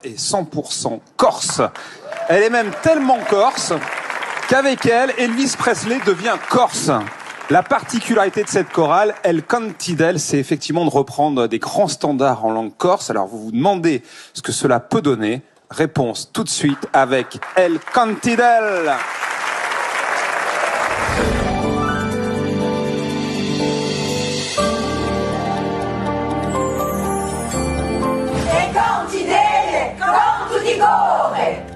est 100% corse. Elle est même tellement corse qu'avec elle, Elvis Presley devient corse. La particularité de cette chorale, El Cantidel, c'est effectivement de reprendre des grands standards en langue corse. Alors vous vous demandez ce que cela peut donner. Réponse tout de suite avec El Cantidel.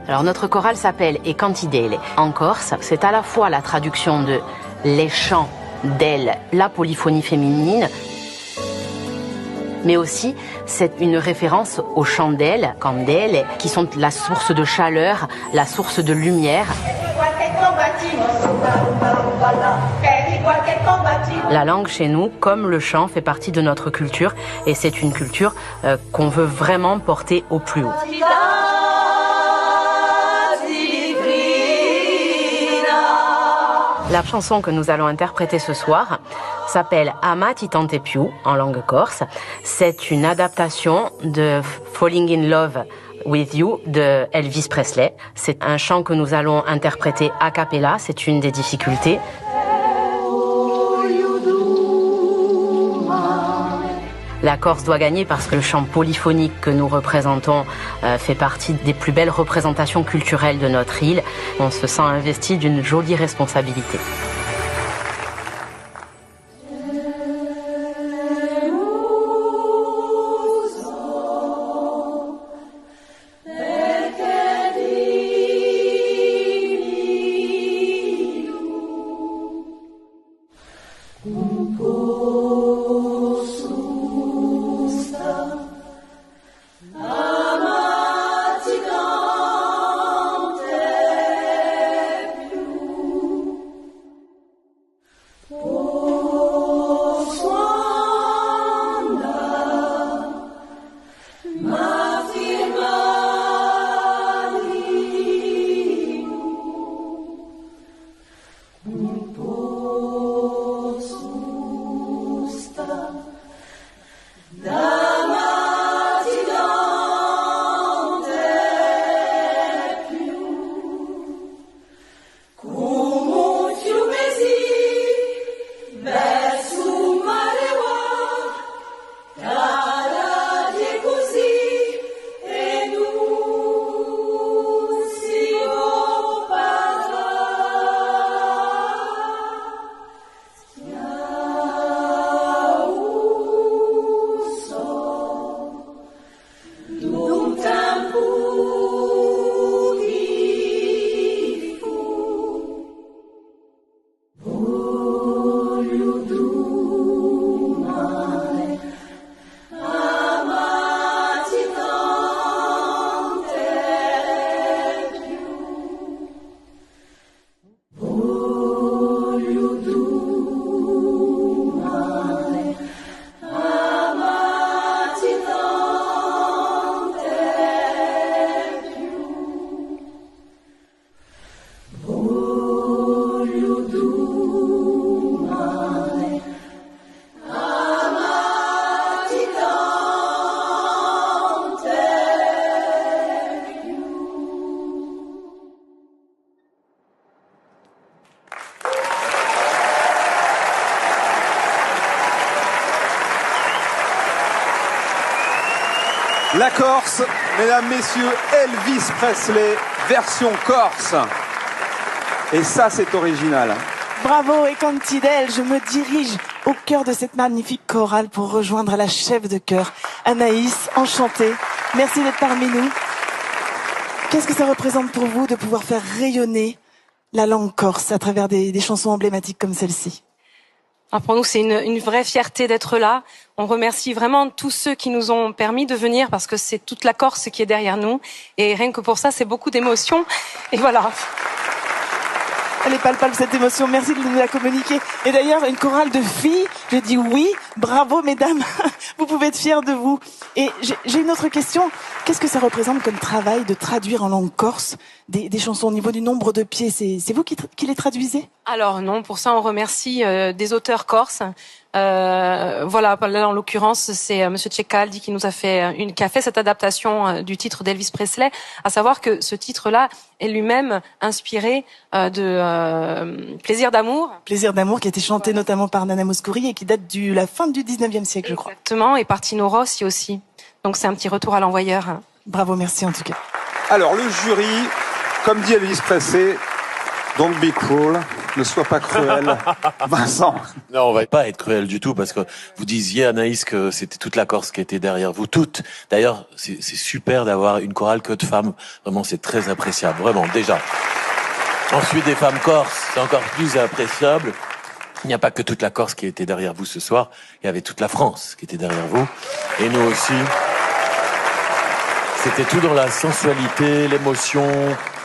Alors notre chorale s'appelle E Cantidele. En Corse, c'est à la fois la traduction de les chants d'elle, la polyphonie féminine, mais aussi c'est une référence aux chandelles, candele, qui sont la source de chaleur, la source de lumière. La langue chez nous, comme le chant, fait partie de notre culture et c'est une culture qu'on veut vraiment porter au plus haut. La chanson que nous allons interpréter ce soir s'appelle Amati tante più en langue corse. C'est une adaptation de Falling in Love with You de Elvis Presley. C'est un chant que nous allons interpréter a cappella, c'est une des difficultés. La Corse doit gagner parce que le chant polyphonique que nous représentons fait partie des plus belles représentations culturelles de notre île. On se sent investi d'une jolie responsabilité. La Corse, mesdames, messieurs, Elvis Presley, version corse. Et ça, c'est original. Bravo E Cantidel, je me dirige au cœur de cette magnifique chorale pour rejoindre la chef de chœur, Anaïs, enchantée. Merci d'être parmi nous. Qu'est-ce que ça représente pour vous de pouvoir faire rayonner la langue corse à travers des chansons emblématiques comme celle-ci? Pour nous, c'est une vraie fierté d'être là. On remercie vraiment tous ceux qui nous ont permis de venir parce que c'est toute la Corse qui est derrière nous. Et rien que pour ça, c'est beaucoup d'émotions. Et voilà. Elle est palpable cette émotion, merci de nous la communiquer. Et d'ailleurs, une chorale de filles, je dis oui, bravo mesdames, vous pouvez être fiers de vous. Et j'ai une autre question, qu'est-ce que ça représente comme travail de traduire en langue corse des chansons au niveau du nombre de pieds? C'est vous qui les traduisez? Alors non, pour ça on remercie des auteurs corses. Voilà, là en l'occurrence, c'est Monsieur Ceccaldi qui nous a fait qui a fait cette adaptation du titre d'Elvis Presley. À savoir que ce titre-là est lui-même inspiré de Plaisir d'amour. Plaisir d'amour qui a été chanté notamment par Nana Mouskouri et qui date de la fin du 19e siècle, je crois. Exactement, et par Tino Rossi aussi. Donc c'est un petit retour à l'envoyeur. Bravo, merci en tout cas. Alors, le jury, comme dit Elvis Presley, don't be cruel, ne sois pas cruel. Vincent. Non, on va pas être cruel du tout parce que vous disiez, Anaïs, que c'était toute la Corse qui était derrière vous, toutes. D'ailleurs, c'est super d'avoir une chorale que de femmes. Vraiment, c'est très appréciable, vraiment, déjà. Ensuite, des femmes corses, c'est encore plus appréciable. Il n'y a pas que toute la Corse qui était derrière vous ce soir, il y avait toute la France qui était derrière vous. Et nous aussi. C'était tout dans la sensualité, l'émotion,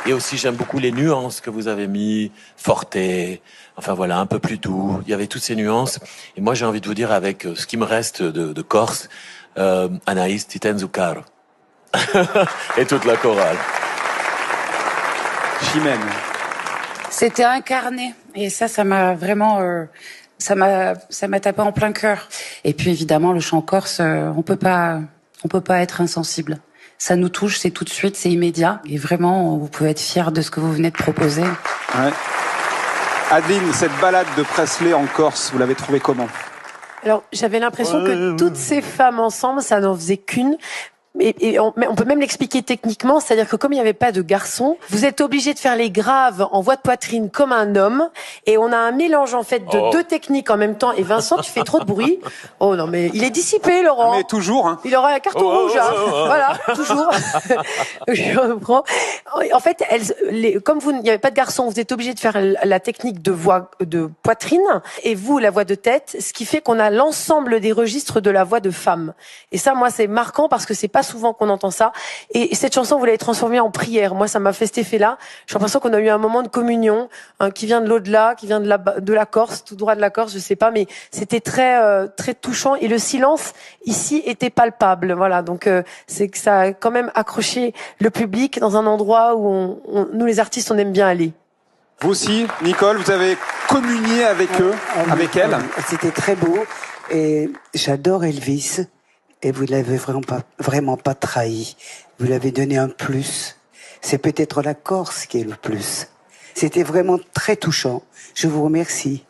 et aussi j'aime beaucoup les nuances que vous avez mis, forte, enfin voilà, un peu plus doux. Il y avait toutes ces nuances. Et moi j'ai envie de vous dire avec ce qui me reste de Corse, Anaïs Titenzucar. Et toute la chorale. Chimène. C'était incarné. Et ça m'a vraiment... ça m'a tapé en plein cœur. Et puis évidemment, le chant corse, on peut pas être insensible. Ça nous touche, c'est tout de suite, c'est immédiat. Et vraiment, vous pouvez être fiers de ce que vous venez de proposer. Ouais. Adeline, cette balade de Presley en Corse, vous l'avez trouvée comment? Alors, j'avais l'impression que toutes ces femmes ensemble, ça n'en faisait qu'une. Et on peut même l'expliquer techniquement, c'est-à-dire que comme il n'y avait pas de garçon, vous êtes obligé de faire les graves en voix de poitrine comme un homme, et on a un mélange en fait de deux techniques en même temps. Et Vincent, tu fais trop de bruit. Oh non, mais il est dissipé, Laurent. Mais toujours, hein. Il aura un carton rouge, hein. Voilà, toujours. Je reprends. En fait, comme il n'y avait pas de garçon, vous êtes obligé de faire la technique de voix de poitrine, et vous la voix de tête, ce qui fait qu'on a l'ensemble des registres de la voix de femme. Et ça, moi, c'est marquant parce que c'est pas souvent qu'on entend ça. Et cette chanson, vous l'avez transformée en prière. Moi, ça m'a fait cet effet-là. J'ai l'impression qu'on a eu un moment de communion, qui vient de l'au-delà, qui vient de la Corse, tout droit de la Corse, je sais pas, mais c'était très très touchant. Et le silence ici était palpable. Voilà, donc c'est que ça a quand même accroché le public dans un endroit où nous les artistes, on aime bien aller. Vous aussi, Nicole, vous avez communié avec eux, avec elle. C'était très beau et j'adore Elvis. Et vous l'avez vraiment pas trahi. Vous l'avez donné un plus. C'est peut-être la Corse qui est le plus. C'était vraiment très touchant. Je vous remercie.